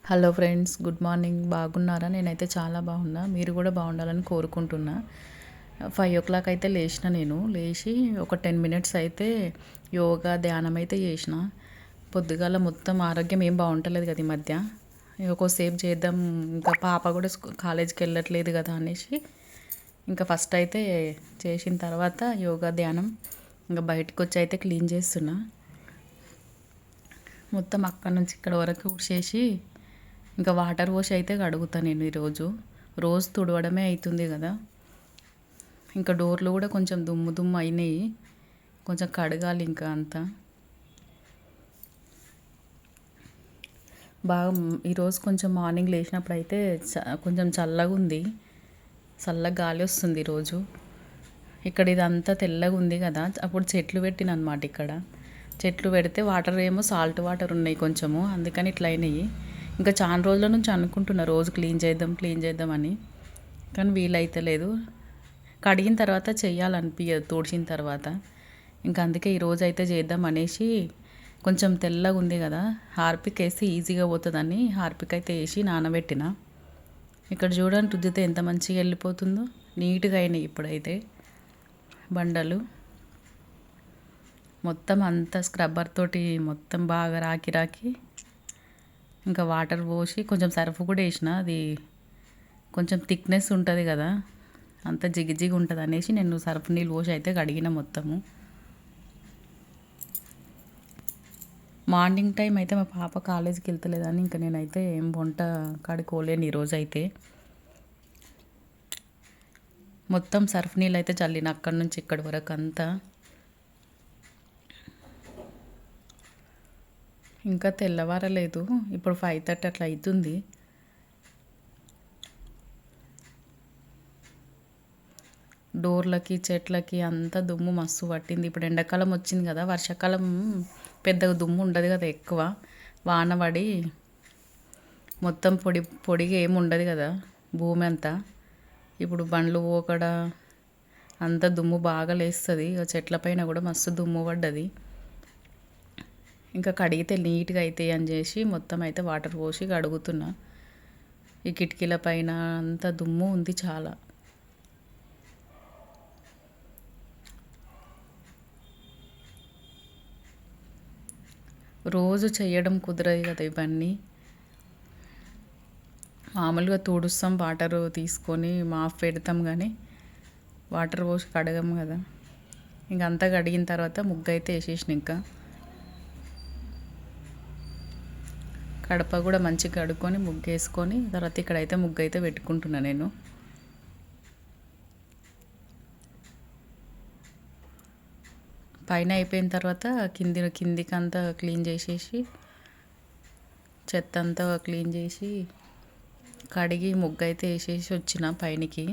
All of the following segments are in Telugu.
Hello friends, good morning. బాగున్నారా? నేనైతే చాలా బాగున్నా. మీరు కూడా బాగుండాలని కోరుకుంటున్నా. 5 o'clock అయితే లేచిన. నేను లేచి ఒక 10 మినిట్స్ అయితే యోగా ధ్యానం అయితే చేసిన. పొద్దుగాల మొత్తం ఆరోగ్యం ఏం బాగుంటలేదు కదా ఈ మధ్య. ఒక్కోసేపు చేద్దాం, ఇంకా పాప కూడా కాలేజీకి వెళ్ళట్లేదు కదా అనేసి ఇంకా ఫస్ట్ అయితే చేసిన తర్వాత యోగా ధ్యానం ఇంకా బయటకు వచ్చి అయితే క్లీన్ చేస్తున్నా. మొత్తం అక్కడ నుంచి ఇక్కడ వరకు ఊడ్చేసి ఇంకా వాటర్ వాష్ అయితే కడుగుతాను నేను ఈరోజు. రోజు తుడవడమే అవుతుంది కదా. ఇంకా డోర్లు కూడా కొంచెం దుమ్ము దుమ్ము అయినాయి, కొంచెం కడగాలి ఇంకా అంతా. బాగా ఈరోజు కొంచెం మార్నింగ్ లేచినప్పుడు అయితే కొంచెం చల్లగా ఉంది, చల్లగా గాలి వస్తుంది ఈరోజు. ఇక్కడ ఇదంతా తెల్లగా ఉంది కదా, అప్పుడు చెట్లు పెట్టిన అనమాట. ఇక్కడ చెట్లు పెడితే వాటర్ ఏమో సాల్ట్ వాటర్ ఉన్నాయి కొంచెము, అందుకని ఇట్లా అయినాయి. ఇంకా చాలా రోజుల నుంచి అనుకుంటున్నా రోజు క్లీన్ చేద్దాం అని, కానీ వీలైతే లేదు. కడిగిన తర్వాత చెయ్యాలనిపించదు తుడిచిన తర్వాత. ఇంకా అందుకే ఈరోజు అయితే చేద్దాం అనేసి, కొంచెం తెల్లగా ఉంది కదా, హార్పిక్ వేస్తే ఈజీగా పోతుందని హార్పిక్ అయితే వేసి నానబెట్టిన. ఇక్కడ చూడండి రుద్దితే ఎంత మంచిగా వెళ్ళిపోతుందో, నీట్గా అయినాయి ఇప్పుడైతే బండలు. మొత్తం అంతా స్క్రబ్బర్ తోటి మొత్తం బాగా రాకి ఇంకా వాటర్ పోసి కొంచెం సర్ఫ్ కూడా వేసిన. అది కొంచెం థిక్నెస్ ఉంటుంది కదా, అంత జిగిజిగి ఉంటుంది అనేసి నేను సర్ఫ్ నీళ్ళు పోసి అయితే కడిగిన మొత్తము. మార్నింగ్ టైం అయితే మా పాప కాలేజీకి వెళ్తలేదని ఇంకా నేనైతే ఏం వంట కడుక్కోలేను ఈరోజు అయితే. మొత్తం సర్ఫ్ నీళ్ళు అయితే చల్లిన అక్కడి నుంచి ఇక్కడి వరకు అంతా. ఇంకా తెల్లవారలేదు, ఇప్పుడు 5:30 అట్లా అవుతుంది. డోర్లకి చెట్లకి అంతా దుమ్ము మస్తు పట్టింది. ఇప్పుడు ఎండాకాలం వచ్చింది కదా, వర్షాకాలం పెద్దగా దుమ్ము ఉండదు కదా ఎక్కువ. వాన పడి మొత్తం పొడిగా ఏమి ఉండదు కదా భూమి అంతా. ఇప్పుడు బండ్లు పోకడ అంత దుమ్ము బాగా లేస్తుంది. ఇక చెట్ల పైన కూడా మస్తు దుమ్ము పడ్డది. ఇంకా కడిగితే నీట్గా అవుతాయి అని చేసి మొత్తం అయితే వాటర్ పోసి కడుగుతున్నా. ఈ కిటికీల పైన అంత దుమ్ము ఉంది చాలా. రోజు చేయడం కుదరదు కదా ఇవన్నీ. మామూలుగా తుడుస్తాం, వాటర్ తీసుకొని మాఫ్ పెడతాం, కానీ వాటర్ పోసి కడగం కదా. ఇంకంతా కడిగిన తర్వాత ముగ్గు అయితే వేసేసిన. ఇంకా కడప కూడా మంచిగా కడుక్కొని ముగ్గు వేసుకొని తర్వాత ఇక్కడైతే ముగ్గు అయితే పెట్టుకుంటున్నా నేను. పైన అయిపోయిన తర్వాత కిందికంతా క్లీన్ చేసేసి, చెత్త అంతా క్లీన్ చేసి కడిగి ముగ్గు అయితే వేసేసి వచ్చిన పైనకి.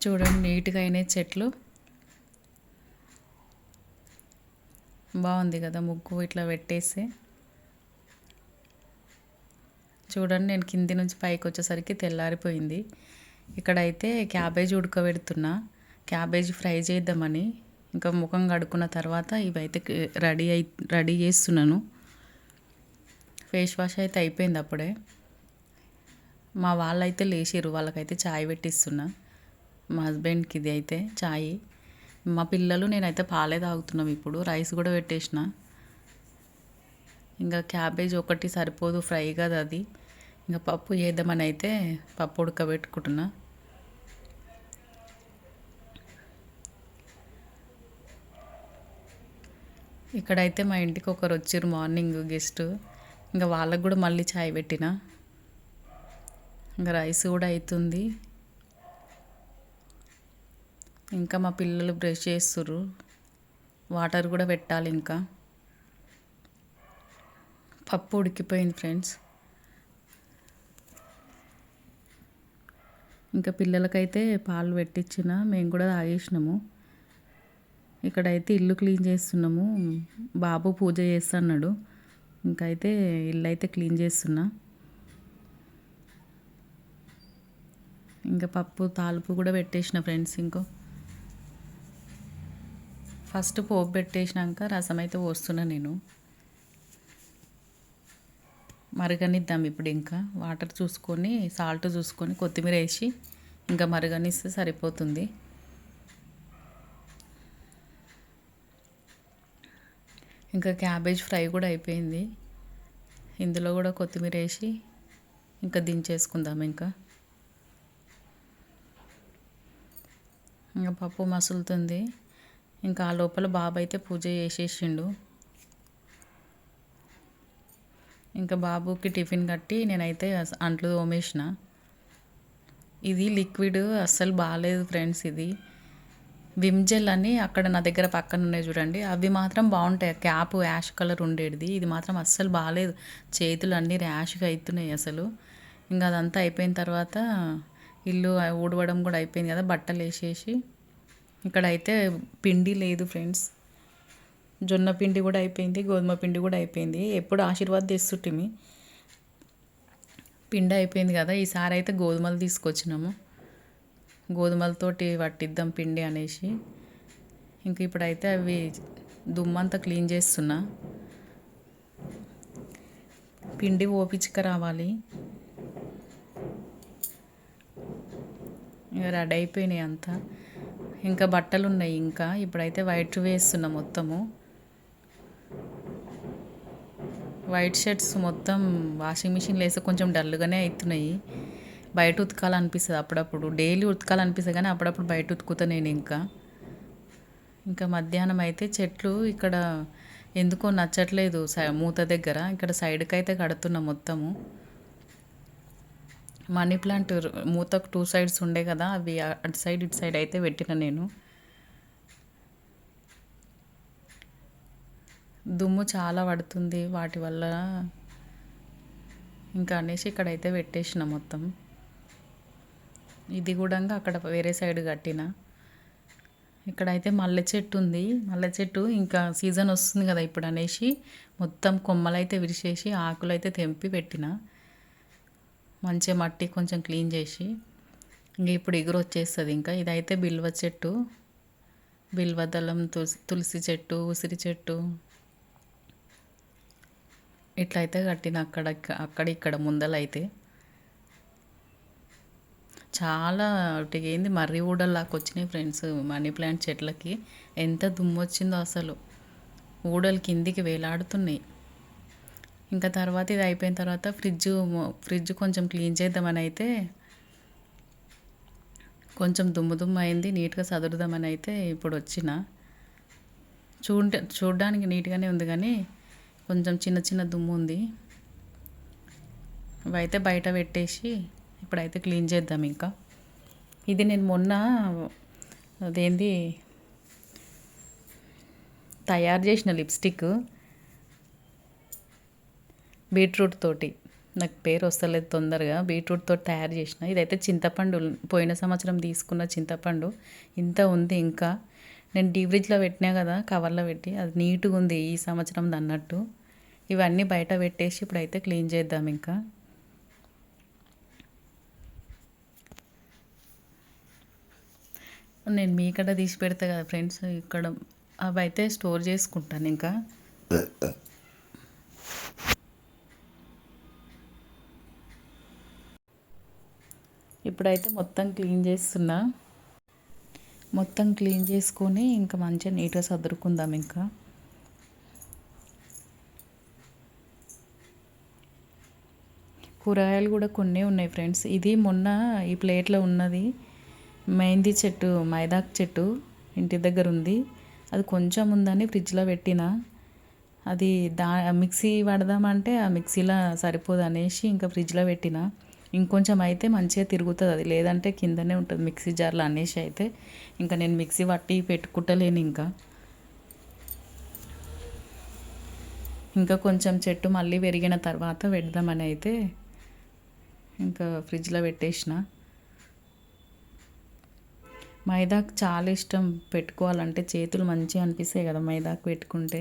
చూడండి నీట్గా అయినాయి చెట్లు. బాగుంది కదా ముగ్గు ఇట్లా పెట్టేసి. చూడండి నేను కింది నుంచి పైకి వచ్చేసరికి తెల్లారిపోయింది. ఇక్కడైతే క్యాబేజీ ఉడకబెడుతున్నా, క్యాబేజీ ఫ్రై చేద్దామని. ఇంకా ముఖం కడుక్కున్న తర్వాత ఇవైతే రెడీ చేస్తున్నాను. ఫేస్ వాష్ అయితే అయిపోయింది అప్పుడే. మా వాళ్ళైతే లేచిర్రు, వాళ్ళకైతే చాయ్ పెట్టిస్తున్నా. మా హస్బెండ్కి ఇది అయితే చాయ్, మా పిల్లలు నేనైతే పాలే తాగుతున్నాం. ఇప్పుడు రైస్ కూడా పెట్టేసిన. ఇంకా క్యాబేజ్ ఒకటి సరిపోదు ఫ్రై కదా అది, ఇంకా పప్పు చేద్దామని అయితే పప్పు ఉడకబెట్టుకుంటున్నా. ఇక్కడైతే మా ఇంటికి ఒకరు వచ్చారు మార్నింగ్ గెస్ట్, ఇంకా వాళ్ళకు కూడా మళ్ళీ చాయ్ పెట్టిన. ఇంకా రైస్ కూడా అవుతుంది. ఇంకా మా పిల్లలు బ్రష్ చేస్తుర్రు, వాటర్ కూడా పెట్టాలి. ఇంకా పప్పు ఉడికిపోయింది ఫ్రెండ్స్. ఇంకా పిల్లలకైతే పాలు పెట్టించిన, మేము కూడా తాగేసినాము. ఇక్కడైతే ఇల్లు క్లీన్ చేస్తున్నాము. బాబు పూజ చేస్తున్నాడు, ఇంకైతే ఇల్లు అయితే క్లీన్ చేస్తున్నా. ఇంకా పప్పు తాలింపు కూడా పెట్టేసిన ఫ్రెండ్స్. ఫస్ట్ పోపు పెట్టేసినాక రసం అయితే పోస్తున్నా నేను. మరగనిద్దాం ఇప్పుడు. ఇంకా వాటర్ చూసుకొని సాల్ట్ చూసుకొని కొత్తిమీర వేసి ఇంకా మరగనిస్తే సరిపోతుంది. ఇంకా క్యాబేజ్ ఫ్రై కూడా అయిపోయింది. ఇందులో కూడా కొత్తిమీర వేసి ఇంకా దించేసుకుందాం. ఇంకా పప్పు మసులుతుంది. ఇంకా ఆ లోపల బాబు అయితే పూజ చేసేసిండు. ఇంకా బాబుకి టిఫిన్ కట్టి నేనైతే అంట్లు తోమేసిన. ఇది లిక్విడ్ అస్సలు బాగాలేదు ఫ్రెండ్స్. ఇది విమ్ జెల్ అని అక్కడ నా దగ్గర పక్కన ఉన్నాయి చూడండి, అవి మాత్రం బాగుంటాయి. క్యాప్ యాష్ కలర్ ఉండేది, ఇది మాత్రం అస్సలు బాగాలేదు. చేతులు అన్నీ ర్యాష్గా అవుతున్నాయి అసలు. ఇంకా అదంతా అయిపోయిన తర్వాత ఇల్లు ఊడవడం కూడా అయిపోయింది కదా, బట్టలు వేసేసి ఇక్కడైతే పిండి లేదు ఫ్రెండ్స్. జొన్న పిండి కూడా అయిపోయింది, గోధుమ పిండి కూడా అయిపోయింది. ఎప్పుడు ఆశీర్వాద్ తెస్తుంటిమి, పిండి అయిపోయింది కదా. ఈసారి అయితే గోధుమలు తీసుకొచ్చినాము, గోధుమలతోటి పట్టిద్దాం పిండి అనేసి. ఇంక ఇప్పుడైతే అవి దుమ్మంతా క్లీన్ చేస్తున్నా. పిండి ఓపించుక రావాలి. ఇక రెడీ అయిపోయినాయి అంతా. ఇంకా బట్టలు ఉన్నాయి. ఇంకా ఇప్పుడైతే వైట్ వేస్తున్నా మొత్తము. వైట్ షర్ట్స్ మొత్తం వాషింగ్ మిషన్లో వేస్తే కొంచెం డల్గానే అవుతున్నాయి. బయట ఉతకాలనిపిస్తుంది అప్పుడప్పుడు, డైలీ ఉతకాలనిపిస్తుంది కానీ అప్పుడప్పుడు బయట ఉతుకుతా నేను. ఇంకా మధ్యాహ్నం అయితే చెట్లు ఇక్కడ ఎందుకో నచ్చట్లేదు మూత దగ్గర. ఇక్కడ సైడ్కి అయితే కడుతున్నా మొత్తము. మనీ ప్లాంట్ మూతకు 2 సైడ్స్ ఉండే కదా, అవి అటు సైడ్ ఇటు సైడ్ అయితే పెట్టిన నేను. దుమ్ము చాలా పడుతుంది వాటి వల్ల, ఇంకా అనేసి ఇక్కడైతే పెట్టేసిన మొత్తం. ఇది కూడా అక్కడ వేరే సైడ్ కట్టిన. ఇక్కడైతే మల్లె చెట్టు ఉంది. మల్లె చెట్టు ఇంకా సీజన్ వస్తుంది కదా ఇప్పుడు అనేసి మొత్తం కొమ్మలైతే విరిచేసి ఆకులు అయితే తెంపి పెట్టిన. మంచిగా మట్టి కొంచెం క్లీన్ చేసి ఇంక ఇప్పుడు ఎగురు వచ్చేస్తుంది. ఇంకా ఇదైతే బిల్వ చెట్టు, బిల్వదళం, తులసి చెట్టు, ఉసిరి చెట్టు ఇట్లయితే కట్టిన అక్కడ ఇక్కడ ముందలైతే. చాలా ఏంది మర్రి ఊడల్లాగా వచ్చినాయి ఫ్రెండ్స్ మనీ ప్లాంట్ చెట్లకి. ఎంత దుమ్ము వచ్చిందో అసలు, ఊడలు కిందికి వేలాడుతున్నాయి. ఇంకా తర్వాత ఇది అయిపోయిన తర్వాత ఫ్రిడ్జ్ కొంచెం క్లీన్ చేద్దామని అయితే, కొంచెం దుమ్ము అయింది, నీట్గా సదురుదామని అయితే ఇప్పుడు వచ్చిన. చూడడానికి నీట్గానే ఉంది కానీ కొంచెం చిన్న చిన్న దుమ్ము ఉంది. ఇవైతే బయట పెట్టేసి ఇప్పుడైతే క్లీన్ చేద్దాం. ఇంకా ఇది నేను మొన్న అదేంది తయారు చేసిన లిప్స్టిక్ బీట్రూట్ తోటి, నాకు పేరు వస్తలేదు తొందరగా. బీట్రూట్ తోటి తయారు చేసిన. ఇదైతే చింతపండు, పోయిన సంవత్సరం తీసుకున్న చింతపండు ఇంత ఉంది. ఇంకా నేను డీ ఫ్రిడ్జ్లో పెట్టినా కదా, కవర్లో పెట్టి, అది నీట్గా ఉంది ఈ సంవత్సరం అన్నట్టు. ఇవన్నీ బయట పెట్టేసి ఇప్పుడైతే క్లీన్ చేద్దాం. ఇంకా నేను మీకడ తీసి పెడతా కదా ఫ్రెండ్స్, ఇక్కడ అవి అయితే స్టోర్ చేసుకుంటాను. ఇంకా ఇప్పుడైతే మొత్తం క్లీన్ చేస్తున్నా. మొత్తం క్లీన్ చేసుకొని ఇంకా మంచిగా నీట్గా సదురుకుందాం. ఇంకా కూరగాయలు కూడా కొన్ని ఉన్నాయి ఫ్రెండ్స్. ఇది మొన్న ఈ ప్లేట్లో ఉన్నది మెహందీ చెట్టు, మైదాకు చెట్టు ఇంటి దగ్గర ఉంది. అది కొంచెం ఉందని ఫ్రిడ్జ్లో పెట్టిన. అది మిక్సీ పడదామంటే ఆ మిక్సీలో సరిపోదు అనేసి ఇంకా ఫ్రిడ్జ్లో పెట్టిన. ఇంకొంచెం అయితే మంచిగా తిరుగుతుంది అది, లేదంటే కిందనే ఉంటుంది మిక్సీ జార్లో అనేసి అయితే ఇంకా నేను మిక్సీ పట్టి పెట్టుకుంటలేను. ఇంకా కొంచెం చెట్టు మళ్ళీ పెరిగిన తర్వాత పెడదామని అయితే ఇంకా ఫ్రిడ్జ్లో పెట్టేసిన. మైదాకు చాలా ఇష్టం పెట్టుకోవాలంటే, చేతులు మంచిగా అనిపిస్తాయి కదా మైదాకు పెట్టుకుంటే.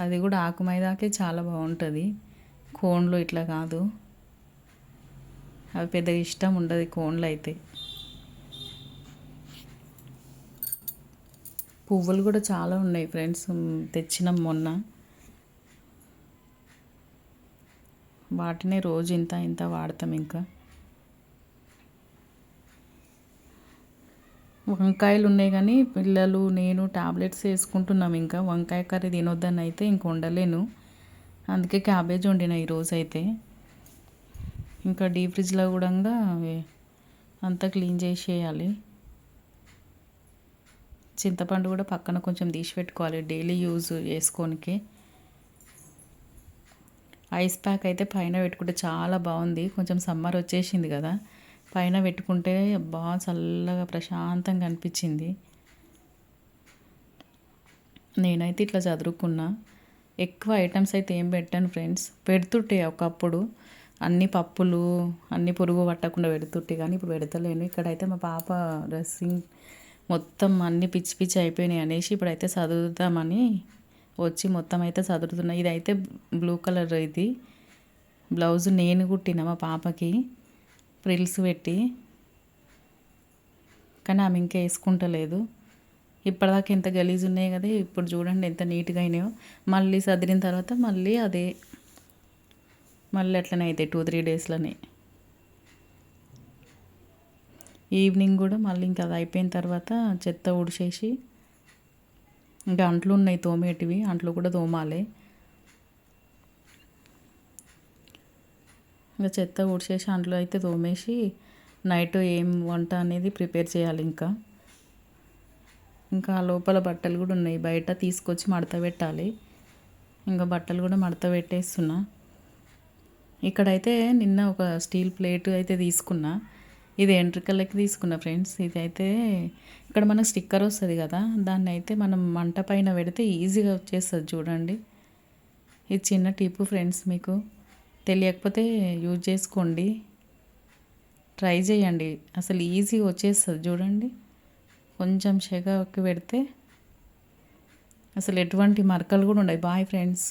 అది కూడా ఆకు మైదాకే చాలా బాగుంటుంది, కోన్లు ఇట్లా కాదు. అవి పెద్దగా ఇష్టం ఉండదు కోన్లు అయితే. పువ్వులు కూడా చాలా ఉన్నాయి ఫ్రెండ్స్. తెచ్చినాం మొన్న. వాటినే రోజు ఇంత ఇంత వాడతాం. ఇంకా వంకాయలు ఉన్నాయి కానీ పిల్లలు నేను టాబ్లెట్స్ వేసుకుంటున్నాం. ఇంకా వంకాయ కర్రీ తినొద్దని అయితే ఇంక వండలేను. అందుకే క్యాబేజ్ వండిన ఈరోజు అయితే. ఇంకా డీప్ ఫ్రిడ్జ్లో కూడా అంతా క్లీన్ చేసేయాలి. చింతపండు కూడా పక్కన కొంచెం తీసి పెట్టుకోవాలి డైలీ యూజ్ చేసుకోనికి. ఐస్ ప్యాక్ అయితే పైన పెట్టుకుంటే చాలా బాగుంది. కొంచెం సమ్మర్ వచ్చేసింది కదా, పైన పెట్టుకుంటే బాగా చల్లగా ప్రశాంతంగా అనిపించింది. నేనైతే ఇట్లా చదువుకున్నా. ఎక్కువ ఐటమ్స్ అయితే ఏం పెట్టాను ఫ్రెండ్స్. పెడుతుంటే ఒకప్పుడు అన్ని పప్పులు అన్ని పురుగు పట్టకుండా పెడుతుంటే, కానీ ఇప్పుడు పెడతలేను. ఇక్కడైతే మా పాప డ్రెస్సింగ్ మొత్తం అన్ని పిచ్చి పిచ్చి అయిపోయినాయి అనేసి ఇప్పుడైతే చదువుదామని వచ్చి మొత్తం అయితే చదువుతున్నా. ఇదైతే బ్లూ కలర్ ఇది బ్లౌజ్ నేను కుట్టిన మా పాపకి ఫ్రిల్స్ పెట్టి, కానీ ఆమె ఇంకా వేసుకుంటలేదు. ఇప్పటిదాకా ఎంత గలీజ్ ఉన్నాయి కదా, ఇప్పుడు చూడండి ఎంత నీట్గా అయినాయో. మళ్ళీ సదిరిన తర్వాత మళ్ళీ అట్లనే అవుతాయి 2-3 డేస్లోనే. ఈవినింగ్ కూడా మళ్ళీ ఇంకా అది అయిపోయిన తర్వాత చెత్త ఊడ్చేసి, ఇంకా అంట్లు ఉన్నాయి తోమేటివి, అంట్లు కూడా తోమాలి. ఇంకా చెత్త ఊడ్చేసి అంట్లు అయితే తోమేసి నైట్ ఏం వంట అనేది ప్రిపేర్ చేయాలి. ఇంకా లోపల బట్టలు కూడా ఉన్నాయి, బయట తీసుకొచ్చి మడత పెట్టాలి. ఇంకా బట్టలు కూడా మడత పెట్టేస్తున్నా. ఇక్కడైతే నిన్న ఒక స్టీల్ ప్లేట్ అయితే తీసుకున్నా. ఇది ఎంట్రికలకి తీసుకున్నా ఫ్రెండ్స్. ఇదైతే ఇక్కడ మనకు స్టిక్కర్ వస్తుంది కదా, దాన్ని అయితే మనం మంట పైన పెడితే ఈజీగా వచ్చేస్తుంది చూడండి. ఇది చిన్న టిప్ ఫ్రెండ్స్, మీకు తెలియకపోతే యూజ్ చేసుకోండి, ట్రై చేయండి. అసలు ఈజీగా వచ్చేస్తుంది చూడండి. కొంచెం సెగకి పెడితే అసలు ఎటువంటి మరకలు కూడా ఉండవు. Bye friends.